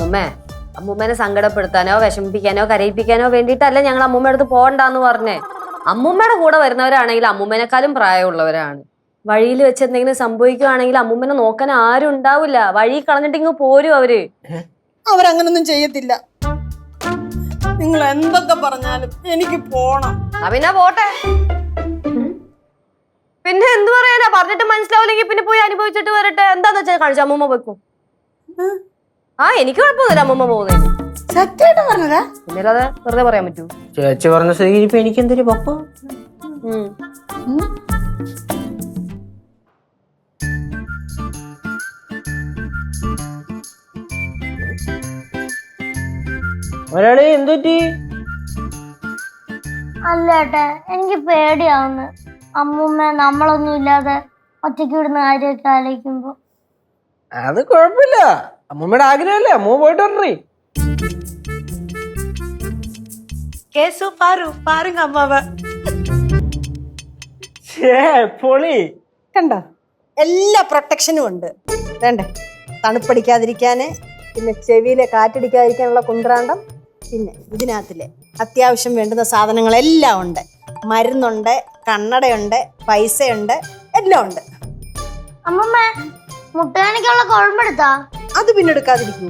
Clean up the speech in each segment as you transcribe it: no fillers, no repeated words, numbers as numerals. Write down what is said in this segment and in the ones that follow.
അമ്മൂമ്മേ, അമ്മൂമ്മേനെ സങ്കടപ്പെടുത്താനോ വിഷമിപ്പിക്കാനോ കരയിപ്പിക്കാനോ വേണ്ടിയിട്ടല്ല ഞങ്ങൾ അമ്മൂമ്മയുടെ അടുത്ത് പോകണ്ടെന്ന് പറഞ്ഞേ. അമ്മൂമ്മയുടെ കൂടെ വരുന്നവരാണെങ്കിൽ അമ്മൂമ്മേനെക്കാളും പ്രായമുള്ളവരാണ്. വഴിയിൽ വെച്ച് എന്തെങ്കിലും സംഭവിക്കുകയാണെങ്കിൽ അമ്മൂമ്മനെ നോക്കാൻ ആരും ഉണ്ടാവില്ല. വഴി കളഞ്ഞിട്ടിങ്ങ് പോരും അവര്. അവരങ്ങനൊന്നും ചെയ്യത്തില്ല. നിങ്ങൾ എന്തൊക്കെ പറഞ്ഞാലും എനിക്ക് പോണം. പിന്നെ പോട്ടെ. പിന്നെ എന്ത് പറയാനാ, പറഞ്ഞിട്ട് മനസ്സിലാവില്ലെങ്കിൽ പിന്നെ പോയി അനുഭവിച്ചിട്ട് വരട്ടെ. എന്താന്ന് വെച്ചാൽ കഴിച്ച അമ്മൂമ്മ വെക്കും. എനിക്ക് കുഴപ്പമൊന്നുമില്ല അമ്മൂമ്മ പോകുന്നതിന്. സത്യമായിട്ട് പറഞ്ഞതാ? പിന്നെ അല്ലാതെ വെറുതെ പറയാൻ പറ്റൂ? ചേച്ചി പറഞ്ഞ സ്ഥിതിക്ക് ഇപ്പൊ എനിക്ക് എന്തൊരു പപ്പ. ഒരാളെ എന്തുറ്റി? അല്ലേട്ടെ, എനിക്ക് പേടിയാവുന്നു. അമ്മൂമ്മ നമ്മളൊന്നും ഇല്ലാതെ ഒറ്റയ്ക്ക് വിടുന്ന കാര്യമൊക്കെ ആലോചിക്കുമ്പോ. അത് കുഴപ്പമില്ല, അമ്മൂമ്മയുടെ ആഗ്രഹമല്ലേ, അമ്മ പോയിട്ട് വരേ. കേസു പാരുങ്ക അമ്മാവ. പൊളി കണ്ടോ, എല്ലാ പ്രൊട്ടക്ഷനും ഉണ്ട്. വേണ്ടേ, തണുപ്പടിക്കാതിരിക്കാന്, പിന്നെ ചെവിയിലെ കാറ്റടിക്കാതിരിക്കാനുള്ള കുന്ത്രാണ്ടം, പിന്നെ ഇതിനകത്തിലെ അത്യാവശ്യം വേണ്ടുന്ന സാധനങ്ങളെല്ലാം ഉണ്ട്. മരുന്നുണ്ട്, കണ്ണടയുണ്ട്, പൈസയുണ്ട്, എല്ലാം ഉണ്ട്. അമ്മൂമ്മ, മുട്ടുകാണിക്കുള്ള കുഴമ്പെടുത്താ? അത് പിന്നെ എടുക്കാതിരിക്കൂ.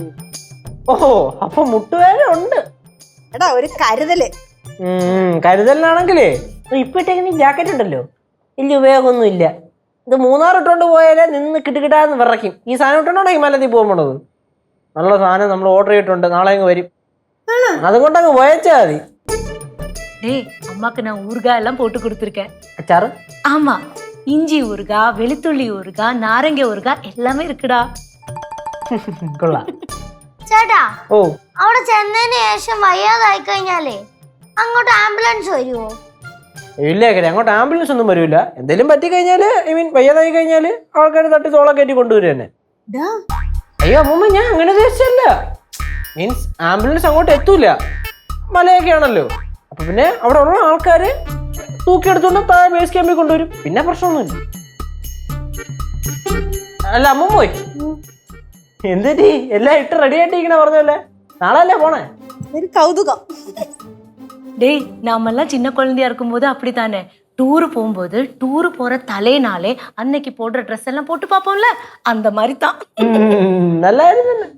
ഓഹോ, അപ്പൊ മുട്ടുവേദന ഉണ്ട്. എടാ, ഒരു കരുതല്. കരുതലിനാണെങ്കിലേ ഇപ്പൊ ഇട്ടേക്കുന്ന ജാക്കറ്റ് ഉണ്ടല്ലോ, വലിയ ഉപയോഗമൊന്നും ഇല്ല. ഇത് 3 ഇട്ടോണ്ട് പോയാലേ നിന്ന് കിട്ടുകിട്ടാന്ന് വിറയ്ക്കും. ഈ സാധനം ഇട്ടോണ്ടാണ് ഹിമാലയത്തിൽ പോകാൻ പോണത്. നല്ല സാധനം നമ്മൾ ഓർഡർ ചെയ്തിട്ടുണ്ട്, നാളെ അങ്ങ് വരും. അതുകൊണ്ട് അങ്ങ് പോയച്ചാ മതി. அம்மாக்கு நான் ஊறுகாய் எல்லாம் போட்டு கொடுத்துருக்கேன். அச்சாரு? ஆமா, இஞ்சி ஊறுகாய், வெளுத்துள்ளி ஊறுகாய், நாரங்க ஊறுகாய் எல்லாமே இருக்குடா. കൊള്ളാം. ചേട്ടാ, ഓ, അവിടെ ചെന്നതിന് ശേഷം വയ്യാതായി കഴിഞ്ഞാലേ അങ്ങോട്ട് ആംബുലൻസ് വരുമോ? ഇല്ല, അങ്ങോട്ട് ആംബുലൻസ് ഒന്നും വരൂല. എന്തെങ്കിലും പറ്റി കഴിഞ്ഞാല്, വയ്യാതായി കഴിഞ്ഞാല് ആൾക്കാർ തട്ടി തോള കയറ്റി കൊണ്ടുവരും തന്നെ. അയ്യോ അമ്മൂമ്മ, ഞാൻ അങ്ങനെ ഉദ്ദേശിച്ചല്ല. മീൻസ് ആംബുലൻസ് അങ്ങോട്ട് എത്തൂല, മലയൊക്കെ ആണല്ലോ. അപ്പൊ പിന്നെ അവിടെ ഉള്ള ആൾക്കാര് തൂക്കിയെടുത്തോണ്ട് താഴെ ബേസ് ക്യാമ്പിൽ കൊണ്ടുവരും. പിന്നെ പ്രശ്നമൊന്നുമില്ല. അല്ല അമ്മ പോയി എന്തിട്ടി എല്ലാം ഇട്ട് റെഡി ആയിട്ടിരിക്കണ പറഞ്ഞല്ലേ? നാളെ അല്ലേ പോണേ? ഒരു കൗതുകം. டேய், நாமெல்லாம் சின்ன குழந்தையா இருக்கும்போது அப்படித்தானே, டூரு போகும்போது டூரு போற தலைனாலே அன்னைக்கு போடுற ட்ரெஸ் எல்லாம் போட்டு பார்ப்போம்ல, அந்த மாதிரி தான். നല്ലായിരുന്നു തന്നെ.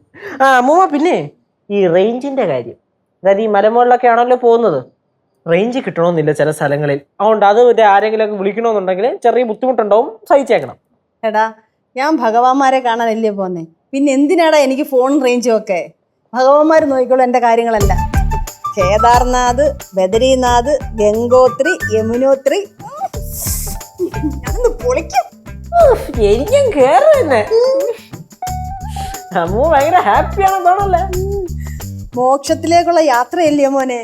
അമ്മൂമ്മ, പിന്നെ ഈ റേഞ്ചിന്റെ കാര്യം, അതായത് ഈ മലമുകളിലൊക്കെ ആണല്ലോ പോകുന്നത്, റേഞ്ച് കിട്ടണമെന്നില്ല ചില സ്ഥലങ്ങളിൽ. അതുകൊണ്ട് അത് ആരെങ്കിലും ഒക്കെ വിളിക്കണമെന്നുണ്ടെങ്കിൽ ചെറിയ ബുദ്ധിമുട്ടുണ്ടാവും, സഹിച്ചേക്കണം. എടാ, ഞാൻ ഭഗവാന്മാരെ കാണാനല്ലേ പോന്നേ, പിന്നെ എന്തിനാടാ എനിക്ക് ഫോൺ റേഞ്ചും ഒക്കെ? ഭഗവാന്മാർ നോക്കിക്കോളൂ എൻ്റെ കാര്യങ്ങളല്ല. കേദാർനാഥ്, ബദരീനാഥ്, ഗംഗോത്രി, യമുനോത്രി, ഞാനൊന്ന് പൊളിക്കും. എനിക്കും കേറ് തന്നെ. അമ്മൂ ഭയങ്കര ഹാപ്പിയാണെന്ന് തോന്നല്ലേ? മോക്ഷത്തിലേക്കുള്ള യാത്രയല്ലേ മോനെ?